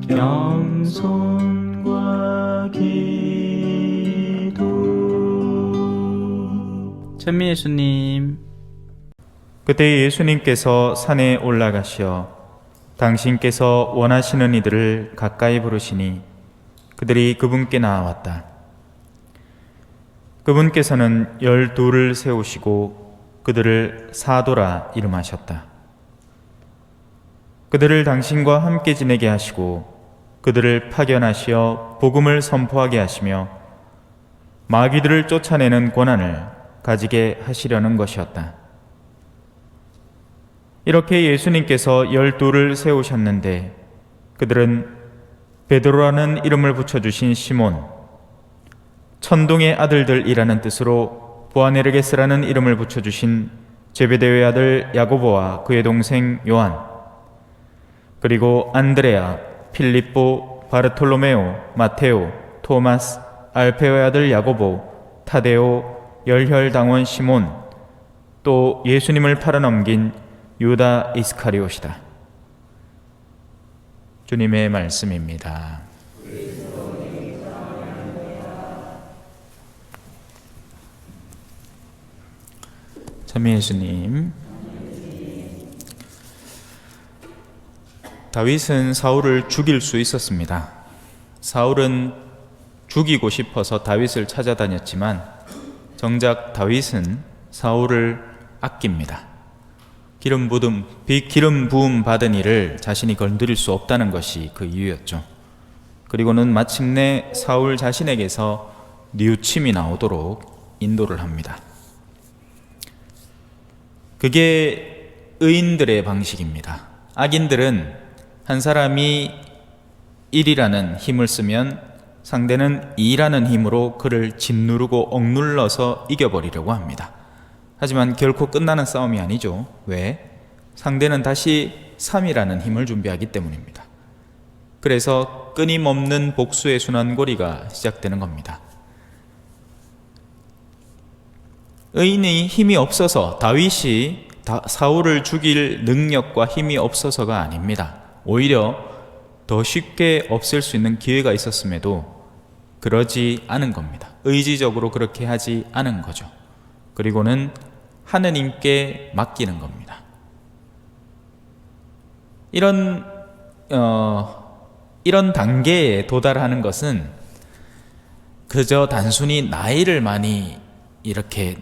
겸손과 기도. 찬미 예수님. 그때 예수님께서 산에 올라가시어 당신께서 원하시는 이들을 가까이 부르시니 그들이 그분께 나아왔다. 그분께서는 12를 세우시고 그들을 사도라 이름하셨다. 그들을 당신과 함께 지내게 하시고 그들을 파견하시어 복음을 선포하게 하시며 마귀들을 쫓아내는 권한을 가지게 하시려는 것이었다. 이렇게 예수님께서 12를 세우셨는데 그들은 베드로라는 이름을 붙여주신 시몬, 천둥의 아들들이라는 뜻으로 보아네르게스라는 이름을 붙여주신 제베데오의 아들 야고보와 그의 동생 요한, 그리고 안드레아, 필립보, 바르톨로메오, 마테오, 토마스, 알페오의 아들 야고보, 타데오, 열혈당원 시몬, 또 예수님을 팔아넘긴 유다 이스카리옷이다. 주님의 말씀입니다. 찬미 예수님. 다윗은 사울을 죽일 수 있었습니다. 사울은 죽이고 싶어서 다윗을 찾아다녔지만 정작 다윗은 사울을 아낍니다. 기름 부음 받은 이를 자신이 건드릴 수 없다는 것이 그 이유였죠. 그리고는 마침내 사울 자신에게서 뉘우침이 나오도록 인도를 합니다. 그게 의인들의 방식입니다. 악인들은 한 사람이 1이라는 힘을 쓰면 상대는 2라는 힘으로 그를 짓누르고 억눌러서 이겨버리려고 합니다. 하지만 결코 끝나는 싸움이 아니죠. 왜? 상대는 다시 3이라는 힘을 준비하기 때문입니다. 그래서 끊임없는 복수의 순환고리가 시작되는 겁니다. 의인의 힘이 없어서, 다윗이 사울을 죽일 능력과 힘이 없어서가 아닙니다. 오히려 더 쉽게 없앨 수 있는 기회가 있었음에도 그러지 않은 겁니다. 의지적으로 그렇게 하지 않은 거죠. 그리고는 하느님께 맡기는 겁니다. 이런 단계에 도달하는 것은 그저 단순히 나이를 많이 이렇게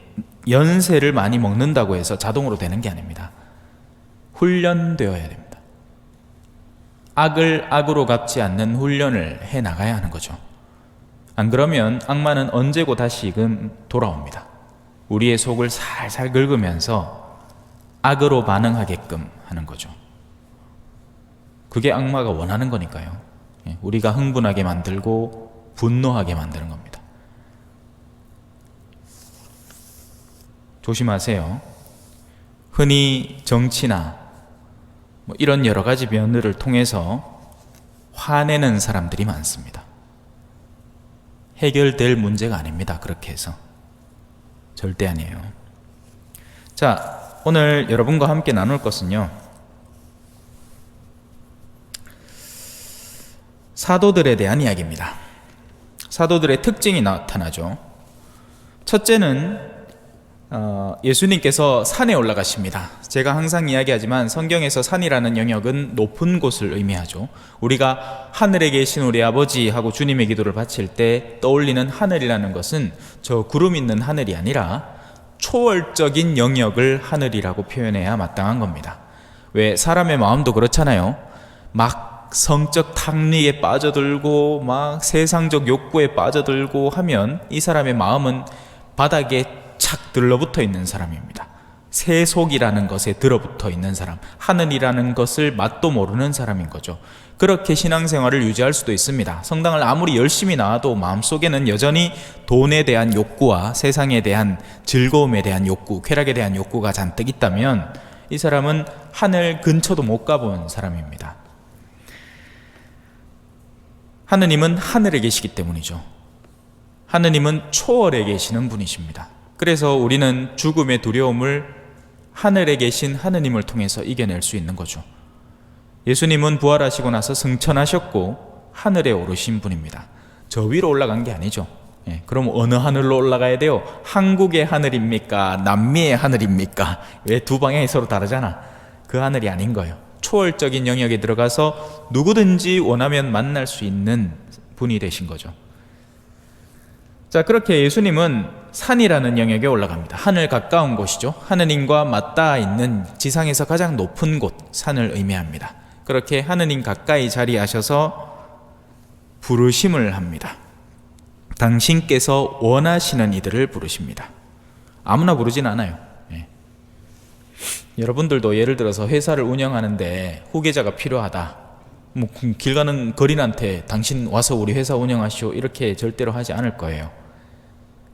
연세를 많이 먹는다고 해서 자동으로 되는 게 아닙니다. 훈련되어야 됩니다. 악을 악으로 갚지 않는 훈련을 해 나가야 하는 거죠. 안 그러면 악마는 언제고 다시금 돌아옵니다. 우리의 속을 살살 긁으면서 악으로 반응하게끔 하는 거죠. 그게 악마가 원하는 거니까요. 우리가 흥분하게 만들고 분노하게 만드는 겁니다. 조심하세요. 흔히 정치나 이런 여러 가지 면들을 통해서 화내는 사람들이 많습니다. 해결될 문제가 아닙니다. 그렇게 해서 절대 아니에요. 자, 오늘 여러분과 함께 나눌 것은요, 사도들에 대한 이야기입니다. 사도들의 특징이 나타나죠. 첫째는 예수님께서 산에 올라가십니다. 제가 항상 이야기하지만 성경에서 산이라는 영역은 높은 곳을 의미하죠. 우리가 하늘에 계신 우리 아버지 하고 주님의 기도를 바칠 때 떠올리는 하늘이라는 것은 저 구름 있는 하늘이 아니라 초월적인 영역을 하늘이라고 표현해야 마땅한 겁니다. 왜? 사람의 마음도 그렇잖아요. 막 성적 탐닉에 빠져들고 막 세상적 욕구에 빠져들고 하면 이 사람의 마음은 바닥에 착 들러붙어 있는 사람입니다. 세속이라는 것에 들어붙어 있는 사람, 하늘이라는 것을 맛도 모르는 사람인 거죠. 그렇게 신앙생활을 유지할 수도 있습니다. 성당을 아무리 열심히 나와도 마음속에는 여전히 돈에 대한 욕구와 세상에 대한 즐거움에 대한 욕구, 쾌락에 대한 욕구가 잔뜩 있다면 이 사람은 하늘 근처도 못 가본 사람입니다. 하느님은 하늘에 계시기 때문이죠. 하느님은 초월에 계시는 분이십니다. 그래서 우리는 죽음의 두려움을 하늘에 계신 하느님을 통해서 이겨낼 수 있는 거죠. 예수님은 부활하시고 나서 승천하셨고 하늘에 오르신 분입니다. 저 위로 올라간 게 아니죠. 그럼 어느 하늘로 올라가야 돼요? 한국의 하늘입니까? 남미의 하늘입니까? 왜 두 방향이 서로 다르잖아. 그 하늘이 아닌 거예요. 초월적인 영역에 들어가서 누구든지 원하면 만날 수 있는 분이 되신 거죠. 자, 그렇게 예수님은 산이라는 영역에 올라갑니다. 하늘 가까운 곳이죠. 하느님과 맞닿아 있는 지상에서 가장 높은 곳, 산을 의미합니다. 그렇게 하느님 가까이 자리하셔서 부르심을 합니다. 당신께서 원하시는 이들을 부르십니다. 아무나 부르진 않아요. 여러분들도 예를 들어서 회사를 운영하는데 후계자가 필요하다. 길 가는 거린한테 당신 와서 우리 회사 운영하시오 이렇게 절대로 하지 않을 거예요.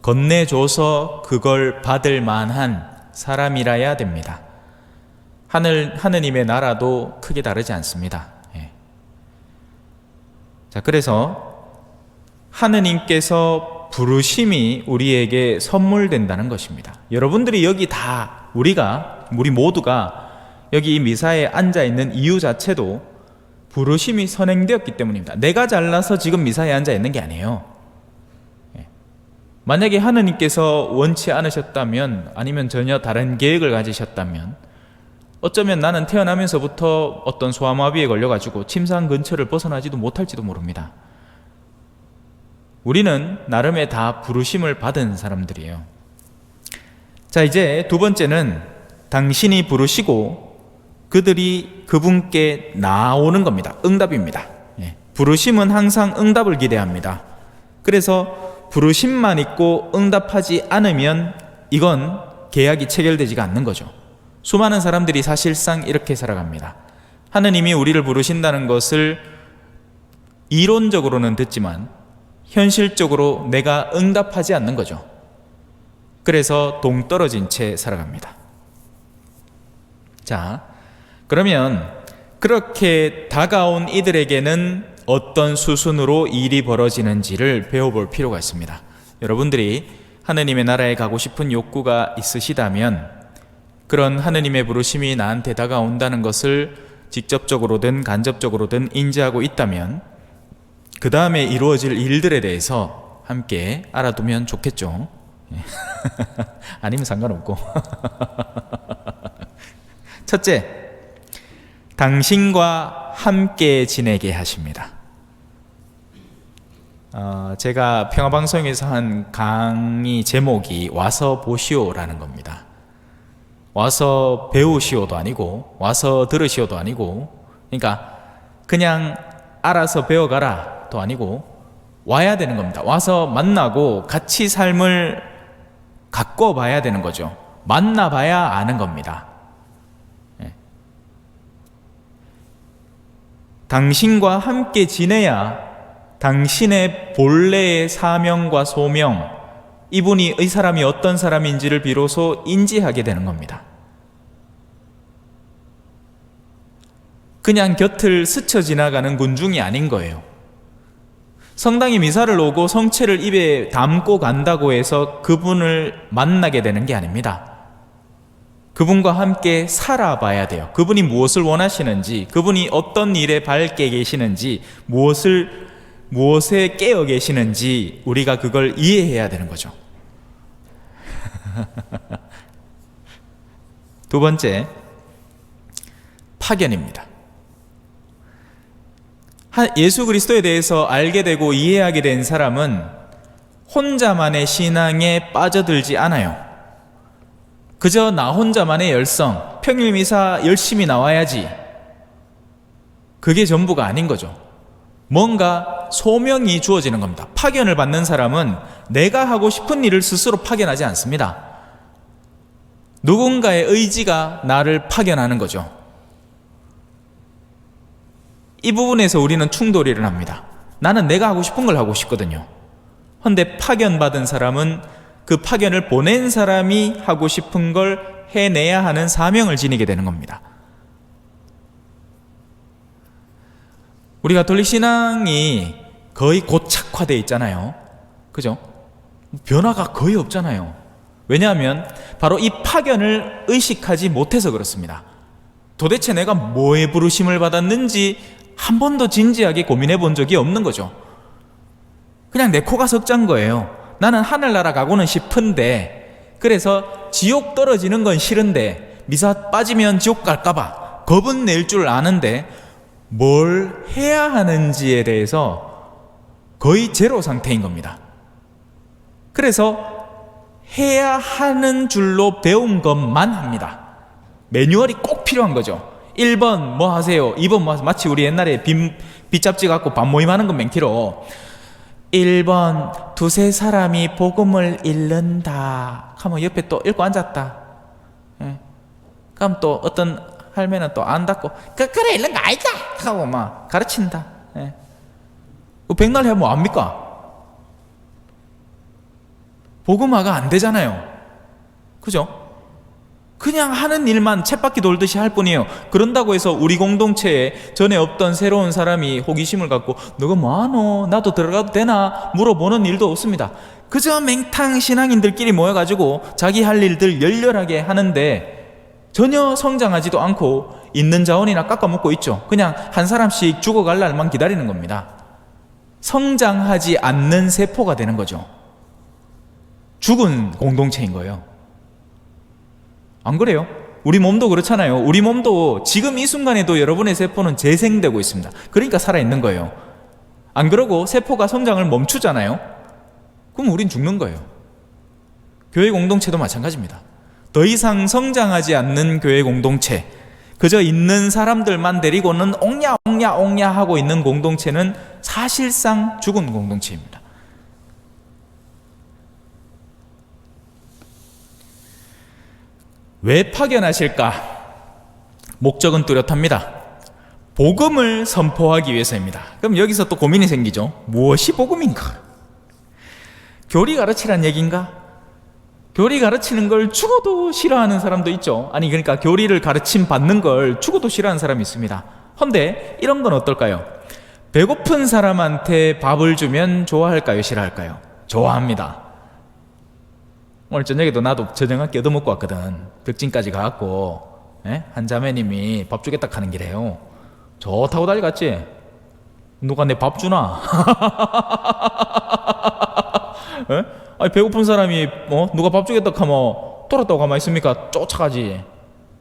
건네줘서 그걸 받을 만한 사람이라야 됩니다. 하느님의 나라도 크게 다르지 않습니다. 자, 그래서 하느님께서 부르심이 우리에게 선물된다는 것입니다. 여러분들이 여기 다 우리 모두가 여기 이 미사에 앉아있는 이유 자체도 부르심이 선행되었기 때문입니다. 내가 잘나서 지금 미사에 앉아있는 게 아니에요. 만약에 하느님께서 원치 않으셨다면, 아니면 전혀 다른 계획을 가지셨다면, 어쩌면 나는 태어나면서부터 어떤 소아마비에 걸려가지고 침상 근처를 벗어나지도 못할지도 모릅니다. 우리는 나름의 다 부르심을 받은 사람들이에요. 자, 이제 두 번째는 당신이 부르시고 그들이 그분께 나오는 겁니다. 응답입니다. 부르심은 항상 응답을 기대합니다. 그래서 부르심만 있고 응답하지 않으면 이건 계약이 체결되지가 않는 거죠. 수많은 사람들이 사실상 이렇게 살아갑니다. 하느님이 우리를 부르신다는 것을 이론적으로는 듣지만 현실적으로 내가 응답하지 않는 거죠. 그래서 동떨어진 채 살아갑니다. 자, 그러면 그렇게 다가온 이들에게는 어떤 수순으로 일이 벌어지는지를 배워볼 필요가 있습니다. 여러분들이 하느님의 나라에 가고 싶은 욕구가 있으시다면 그런 하느님의 부르심이 나한테 다가온다는 것을 직접적으로든 간접적으로든 인지하고 있다면 그 다음에 이루어질 일들에 대해서 함께 알아두면 좋겠죠. 아니면 상관없고. 첫째, 당신과 함께 지내게 하십니다. 제가 평화방송에서 한 강의 제목이 와서 보시오라는 겁니다. 와서 배우시오도 아니고 와서 들으시오도 아니고, 그러니까 그냥 알아서 배워가라도 아니고 와야 되는 겁니다. 와서 만나고 같이 삶을 가꿔봐야 되는 거죠. 만나봐야 아는 겁니다. 당신과 함께 지내야 당신의 본래의 사명과 소명, 이분이 이 사람이 어떤 사람인지를 비로소 인지하게 되는 겁니다. 그냥 곁을 스쳐 지나가는 군중이 아닌 거예요. 성당에 미사를 오고 성체를 입에 담고 간다고 해서 그분을 만나게 되는 게 아닙니다. 그분과 함께 살아봐야 돼요. 그분이 무엇을 원하시는지, 그분이 어떤 일에 밝게 계시는지, 무엇에 깨어 계시는지 우리가 그걸 이해해야 되는 거죠. 두 번째, 파견입니다. 예수 그리스도에 대해서 알게 되고 이해하게 된 사람은 혼자만의 신앙에 빠져들지 않아요. 그저 나 혼자만의 열성, 평일 미사 열심히 나와야지, 그게 전부가 아닌 거죠. 뭔가 소명이 주어지는 겁니다. 파견을 받는 사람은 내가 하고 싶은 일을 스스로 파견하지 않습니다. 누군가의 의지가 나를 파견하는 거죠. 이 부분에서 우리는 충돌이 일어납니다. 나는 내가 하고 싶은 걸 하고 싶거든요. 그런데 파견받은 사람은 그 파견을 보낸 사람이 하고 싶은 걸 해내야 하는 사명을 지니게 되는 겁니다. 우리 가톨릭 신앙이 거의 고착화되어 있잖아요. 그죠? 변화가 거의 없잖아요. 왜냐하면 바로 이 파견을 의식하지 못해서 그렇습니다. 도대체 내가 뭐에 부르심을 받았는지 한 번도 진지하게 고민해 본 적이 없는 거죠. 그냥 내 코가 석자인 거예요. 나는 하늘나라 가고는 싶은데, 그래서 지옥 떨어지는 건 싫은데 미사 빠지면 지옥 갈까봐 겁은 낼 줄 아는데 뭘 해야 하는지에 대해서 거의 제로 상태인 겁니다. 그래서 해야 하는 줄로 배운 것만 합니다. 매뉴얼이 꼭 필요한 거죠. 1번 뭐 하세요, 2번 뭐 하세요. 마치 우리 옛날에 빗잡지 갖고 밥 모임하는 건 맹키로 1번 두세 사람이 복음을 읽는다 하면 옆에 또 읽고 앉았다. 예. 그럼 또 어떤 할매는 또 안 닫고 그래 읽는 거 아니다 하고 막 가르친다. 예. 백날 해보면 뭐 압니까? 복음화가 안 되잖아요. 그죠? 그냥 하는 일만 쳇바퀴 돌듯이 할 뿐이에요. 그런다고 해서 우리 공동체에 전에 없던 새로운 사람이 호기심을 갖고 너가 뭐하노? 나도 들어가도 되나? 물어보는 일도 없습니다. 그저 맹탕 신앙인들끼리 모여가지고 자기 할 일들 열렬하게 하는데 전혀 성장하지도 않고 있는 자원이나 깎아먹고 있죠. 그냥 한 사람씩 죽어갈 날만 기다리는 겁니다. 성장하지 않는 세포가 되는 거죠. 죽은 공동체인 거예요. 안 그래요? 우리 몸도 그렇잖아요. 우리 몸도 지금 이 순간에도 여러분의 세포는 재생되고 있습니다. 그러니까 살아있는 거예요. 안 그러고 세포가 성장을 멈추잖아요. 그럼 우린 죽는 거예요. 교회 공동체도 마찬가지입니다. 더 이상 성장하지 않는 교회 공동체, 그저 있는 사람들만 데리고는 옹냐 하고 있는 공동체는 사실상 죽은 공동체입니다. 왜 파견하실까? 목적은 뚜렷합니다. 복음을 선포하기 위해서입니다. 그럼 여기서 또 고민이 생기죠. 무엇이 복음인가? 교리 가르치란 얘기인가? 교리 가르치는 걸 죽어도 싫어하는 사람도 있죠. 아니 그러니까 교리를 가르침 받는 걸 죽어도 싫어하는 사람이 있습니다. 헌데 이런 건 어떨까요? 배고픈 사람한테 밥을 주면 좋아할까요? 싫어할까요? 좋아합니다. 오늘 저녁에도 나도 저녁 한 끼 얻어먹고 왔거든. 벽진까지 가갖고 한 자매님이 밥 주겠다 하는 길에요. 좋다고 달려갔지. 누가 내 밥 주나? 아니 배고픈 사람이 누가 밥 주겠다 하면 돌았다고 가만히 있습니까? 쫓아가지.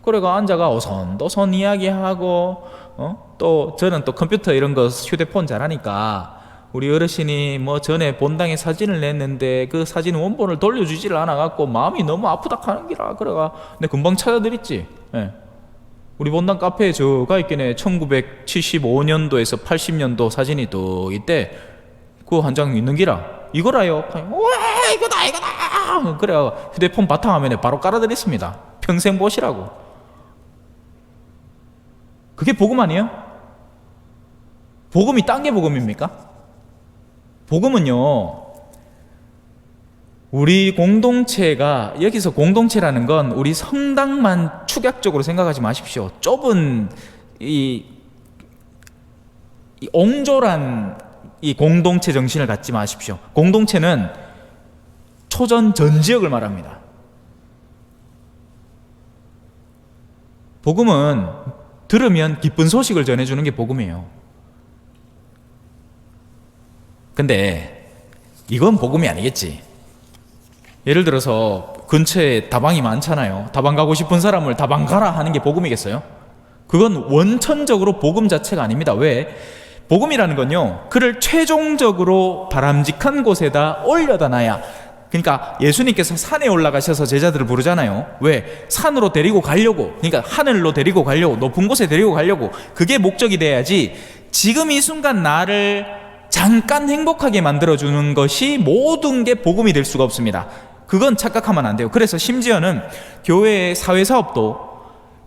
그래가 앉아가 오선도선 이야기하고 또 저는 또 컴퓨터 이런 거 휴대폰 잘하니까 우리 어르신이 뭐 전에 본당에 사진을 냈는데 그 사진 원본을 돌려주지를 않아갖고 마음이 너무 아프다 하는 기라. 그래가 내 금방 찾아드렸지. 예. 우리 본당 카페에 저가 있긴 해. 1975년도에서 80년도 사진이 또 이때 그 한 장 있는 기라. 이거라요. 와 이거다. 그래 휴대폰 바탕화면에 바로 깔아드렸습니다. 평생 보시라고. 그게 복음 아니에요? 복음이 딴 게 복음입니까? 복음은요, 우리 공동체가, 여기서 공동체라는 건 우리 성당만 축약적으로 생각하지 마십시오. 좁은 이 옹졸한 이 공동체 정신을 갖지 마십시오. 공동체는 초전 전 지역을 말합니다. 복음은 들으면 기쁜 소식을 전해주는 게 복음이에요. 근데 이건 복음이 아니겠지. 예를 들어서 근처에 다방이 많잖아요. 다방 가고 싶은 사람을 다방 가라 하는 게 복음이겠어요? 그건 원천적으로 복음 자체가 아닙니다. 왜? 복음이라는 건요, 그를 최종적으로 바람직한 곳에다 올려다 놔야. 그러니까 예수님께서 산에 올라가셔서 제자들을 부르잖아요. 왜? 산으로 데리고 가려고. 그러니까 하늘로 데리고 가려고, 높은 곳에 데리고 가려고. 그게 목적이 돼야지 지금 이 순간 나를 잠깐 행복하게 만들어주는 것이 모든 게 복음이 될 수가 없습니다. 그건 착각하면 안 돼요. 그래서 심지어는 교회의 사회사업도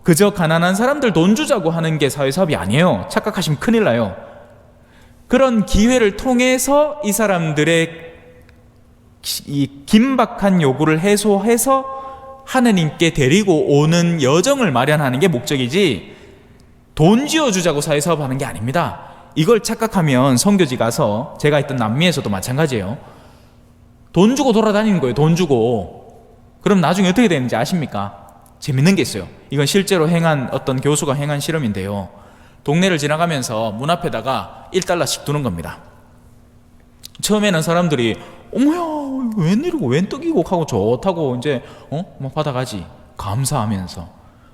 그저 가난한 사람들 돈 주자고 하는 게 사회사업이 아니에요. 착각하시면 큰일 나요. 그런 기회를 통해서 이 사람들의 이 긴박한 요구를 해소해서 하느님께 데리고 오는 여정을 마련하는 게 목적이지 돈 지어주자고 사회사업 하는 게 아닙니다. 이걸 착각하면 선교지 가서, 제가 있던 남미에서도 마찬가지예요. 돈 주고 돌아다니는 거예요. 돈 주고. 그럼 나중에 어떻게 되는지 아십니까? 재밌는 게 있어요. 이건 실제로 행한 어떤 교수가 행한 실험인데요. 동네를 지나가면서 문 앞에다가 1달러씩 두는 겁니다. 처음에는 사람들이 어머야 웬일이고 웬 떡이고 하고 좋다고 이제 막 받아가지 감사하면서.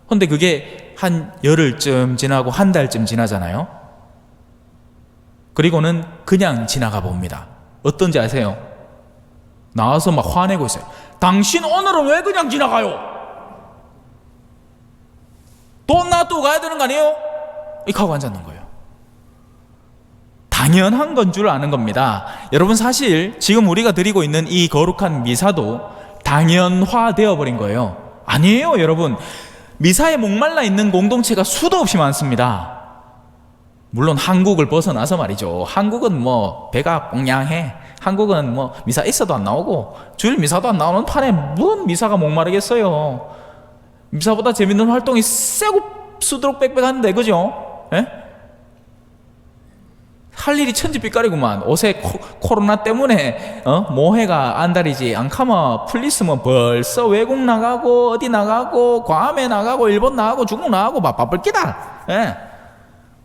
근데 그게 한 열흘쯤 지나고 한 달쯤 지나잖아요. 그리고는 그냥 지나가 봅니다. 어떤지 아세요? 나와서 막 화내고 있어요. 당신 오늘은 왜 그냥 지나가요? 돈 놔두고 가야 되는 거 아니에요? 이렇게 하고 앉았는 거예요. 당연한 건 줄 아는 겁니다. 여러분, 사실 지금 우리가 드리고 있는 이 거룩한 미사도 당연화되어 버린 거예요. 아니에요, 여러분. 미사에 목말라 있는 공동체가 수도 없이 많습니다. 물론 한국을 벗어나서 말이죠. 한국은 뭐 배가 뽕냥해. 한국은 뭐 미사 있어도 안 나오고 주일 미사도 안 나오는 판에 뭔 미사가 목마르겠어요. 미사보다 재밌는 활동이 세고 수두룩 빽빽한데, 그죠? 예? 할 일이 천지빛깔이구만. 옷에 코로나 때문에 모해가 안달이지 않카마 풀리스면 벌써 외국 나가고 어디 나가고 괌에 나가고 일본 나가고 중국 나가고 막 바쁠 끼다. 예.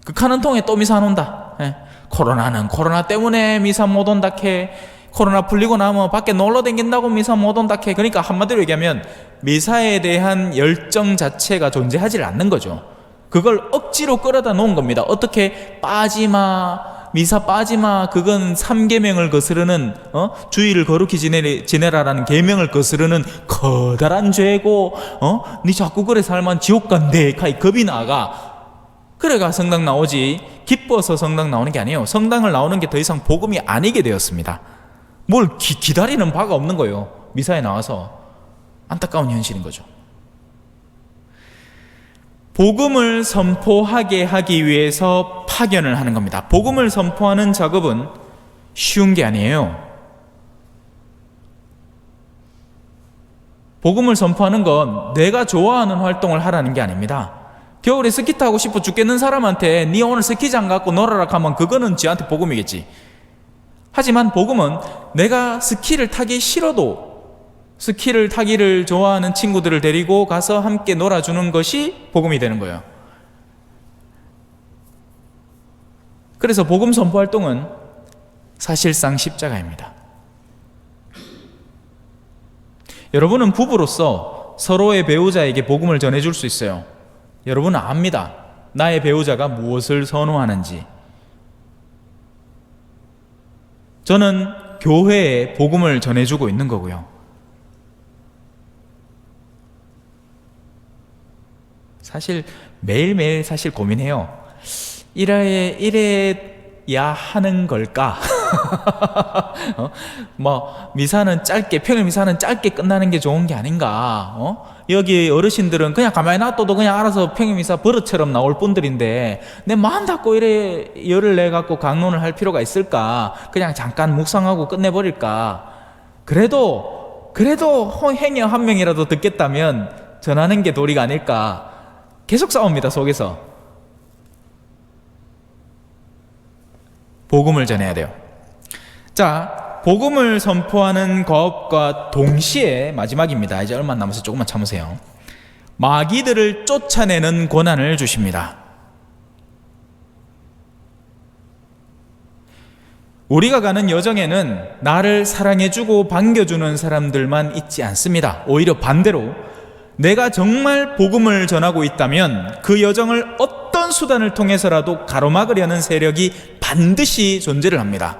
극하는 통에 또 미사 안 온다. 예. 코로나는 코로나 때문에 미사 못 온다 캐. 코로나 풀리고 나면 밖에 놀러 댕긴다고 미사 못 온다 캐. 그러니까 한마디로 얘기하면 미사에 대한 열정 자체가 존재하지 않는 거죠. 그걸 억지로 끌어다 놓은 겁니다. 어떻게? 빠지마, 미사 빠지마. 그건 3계명을 거스르는 주의를 거룩히 지내라라는 계명을 거스르는 커다란 죄고 니 자꾸 그래 살면 지옥 간대. 카이 겁이 나가. 그래가 성당 나오지 기뻐서 성당 나오는 게 아니에요. 성당을 나오는 게 더 이상 복음이 아니게 되었습니다. 뭘 기다리는 바가 없는 거예요. 미사에 나와서. 안타까운 현실인 거죠. 복음을 선포하게 하기 위해서 파견을 하는 겁니다. 복음을 선포하는 작업은 쉬운 게 아니에요. 복음을 선포하는 건 내가 좋아하는 활동을 하라는 게 아닙니다. 겨울에 스키 타고 싶어 죽겠는 사람한테 니 오늘 스키장 갖고 놀아라 하면 그거는 지한테 복음이겠지. 하지만 복음은 내가 스키를 타기 싫어도 스키를 타기를 좋아하는 친구들을 데리고 가서 함께 놀아주는 것이 복음이 되는 거예요. 그래서 복음 선포 활동은 사실상 십자가입니다. 여러분은 부부로서 서로의 배우자에게 복음을 전해줄 수 있어요. 여러분은 압니다. 나의 배우자가 무엇을 선호하는지. 저는 교회에 복음을 전해주고 있는 거고요. 사실 매일매일 사실 고민해요. 이래야 하는 걸까? 미사는 짧게, 평일 미사는 짧게 끝나는 게 좋은 게 아닌가? 여기 어르신들은 그냥 가만히 놔둬도 그냥 알아서 평일 미사 버릇처럼 나올 분들인데 내 마음 닫고 이래 열을 내갖고 강론을 할 필요가 있을까? 그냥 잠깐 묵상하고 끝내버릴까? 그래도 행여 한 명이라도 듣겠다면 전하는 게 도리가 아닐까? 계속 싸웁니다, 속에서. 복음을 전해야 돼요. 자, 복음을 선포하는 것과 동시에 마지막입니다. 이제 얼마 남아서 조금만 참으세요. 마귀들을 쫓아내는 권한을 주십니다. 우리가 가는 여정에는 나를 사랑해주고 반겨주는 사람들만 있지 않습니다. 오히려 반대로 내가 정말 복음을 전하고 있다면 그 여정을 어떤 수단을 통해서라도 가로막으려는 세력이 반드시 존재를 합니다.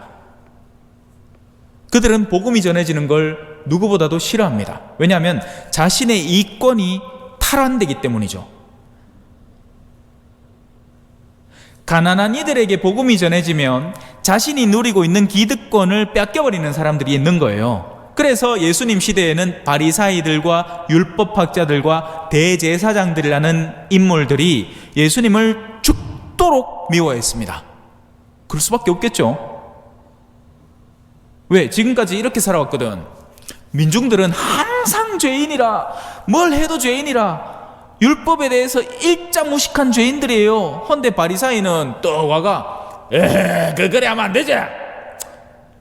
그들은 복음이 전해지는 걸 누구보다도 싫어합니다. 왜냐하면 자신의 이권이 탈환되기 때문이죠. 가난한 이들에게 복음이 전해지면 자신이 누리고 있는 기득권을 뺏겨버리는 사람들이 있는 거예요. 그래서 예수님 시대에는 바리사이들과 율법학자들과 대제사장들이라는 인물들이 예수님을 죽도록 미워했습니다. 그럴 수밖에 없겠죠. 왜? 지금까지 이렇게 살아왔거든. 민중들은 항상 죄인이라, 뭘 해도 죄인이라, 율법에 대해서 일자무식한 죄인들이에요. 헌데 바리사이는 또 와가 그래 하면 안 되지.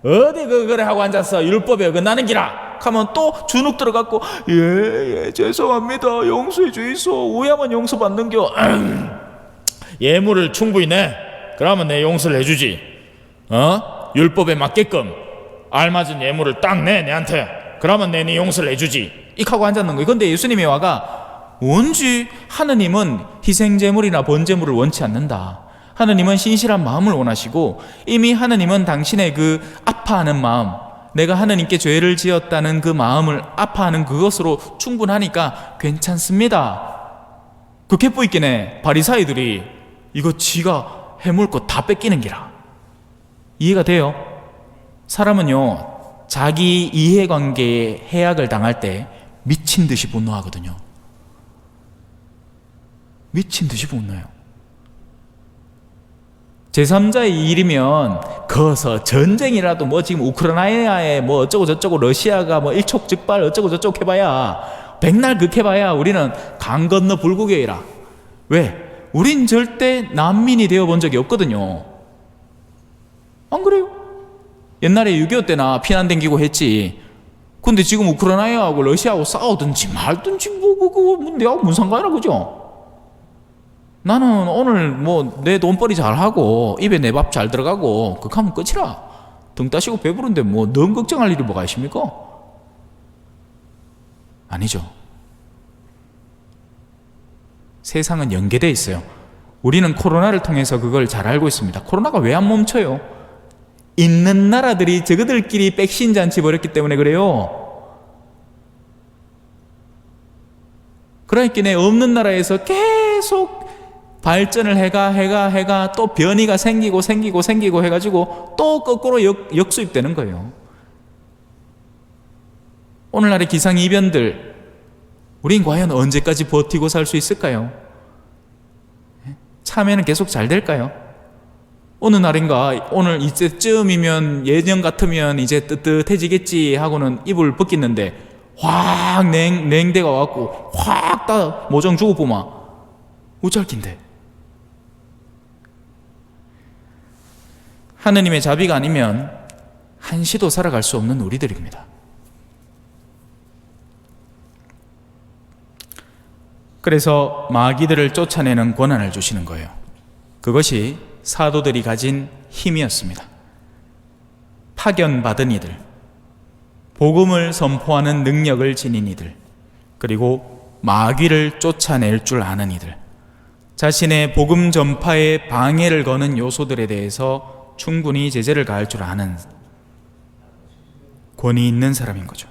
어디 그래 하고 앉았어. 율법에 어긋나는 기라. 하면 또 주눅 들어갖고 예 죄송합니다 용서해 주이소 우야만 용서받는겨 예물을 충분히 내 그러면 내 용서를 해주지 율법에 맞게끔 알맞은 예물을 딱 내 내한테 그러면 내 용서를 해주지 이렇게 하고 앉았는 거예요. 근데 예수님이 와가 뭔지 하느님은 희생제물이나 번제물을 원치 않는다. 하느님은 신실한 마음을 원하시고 이미 하느님은 당신의 그 아파하는 마음 내가 하느님께 죄를 지었다는 그 마음을 아파하는 그것으로 충분하니까 괜찮습니다. 그렇게 뿌있기네 바리사이들이 이거 지가 해물 거 다 뺏기는 기라. 이해가 돼요? 사람은요 자기 이해관계에 해악을 당할 때 미친 듯이 분노하거든요. 미친 듯이 분노해요. 제3자의 일이면 거서 전쟁이라도 뭐 지금 우크라이나에 뭐 어쩌고 저쩌고 러시아가 뭐 일촉즉발 어쩌고 저쩌고 해봐야 백날 극해봐야 우리는 강 건너 불구경이라. 왜? 우린 절대 난민이 되어본 적이 없거든요. 안 그래요? 옛날에 6.25 때나 피난 댕기고 했지. 근데 지금 우크라이나하고 러시아하고 싸우든지 말든지 그거 내가 무슨 상관이라 그죠? 나는 오늘 뭐 내 돈벌이 잘하고 입에 내 밥 잘 들어가고 그거 하면 끝이라. 등 따시고 배부른데 뭐 너무 걱정할 일이 뭐가 있습니까? 아니죠. 세상은 연계되어 있어요. 우리는 코로나를 통해서 그걸 잘 알고 있습니다. 코로나가 왜 안 멈춰요? 있는 나라들이 저그들끼리 백신 잔치 벌였기 때문에 그래요. 그러니까 없는 나라에서 계속 발전을 해가 또 변이가 생기고 해가지고 또 거꾸로 역수입되는 거예요. 오늘날의 기상이변들 우린 과연 언제까지 버티고 살 수 있을까요? 참여는 계속 잘 될까요? 어느 날인가 오늘 이때쯤이면 예년 같으면 이제 뜨뜻해지겠지 하고는 이불 벗겼는데 확 냉대가 와갖고 확 다 모정 죽어보마 우짤긴데. 하느님의 자비가 아니면 한시도 살아갈 수 없는 우리들입니다. 그래서 마귀들을 쫓아내는 권한을 주시는 거예요. 그것이 사도들이 가진 힘이었습니다. 파견받은 이들, 복음을 선포하는 능력을 지닌 이들, 그리고 마귀를 쫓아낼 줄 아는 이들, 자신의 복음 전파에 방해를 거는 요소들에 대해서 충분히 제재를 가할 줄 아는 권위 있는 사람인 거죠.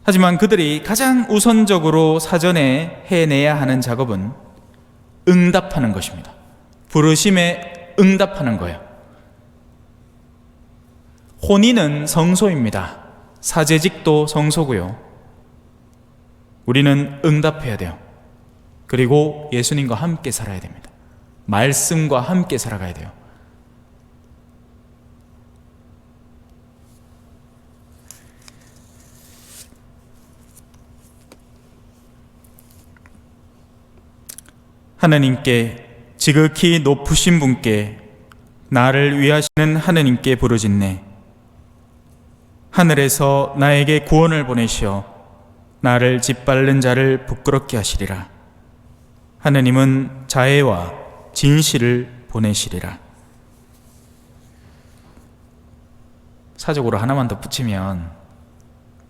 하지만 그들이 가장 우선적으로 사전에 해내야 하는 작업은 응답하는 것입니다. 부르심에 응답하는 거예요. 혼인은 성소입니다. 사제직도 성소고요. 우리는 응답해야 돼요. 그리고 예수님과 함께 살아야 됩니다. 말씀과 함께 살아가야 돼요. 하느님께 지극히 높으신 분께 나를 위하시는 하느님께 부르짖네. 하늘에서 나에게 구원을 보내시어 나를 짓밟는 자를 부끄럽게 하시리라. 하느님은 자애와 진실을 보내시리라. 사적으로 하나만 더 붙이면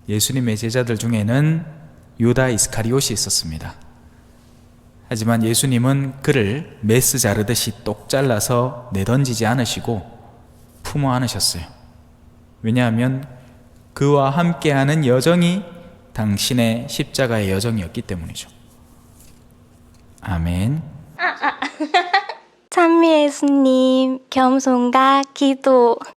예수님의 제자들 중에는 유다 이스카리옷이 있었습니다. 하지만 예수님은 그를 메스 자르듯이 똑 잘라서 내던지지 않으시고 품어 안으셨어요. 왜냐하면 그와 함께하는 여정이 당신의 십자가의 여정이었기 때문이죠. 아멘. 찬미 예수님, 겸손과 기도.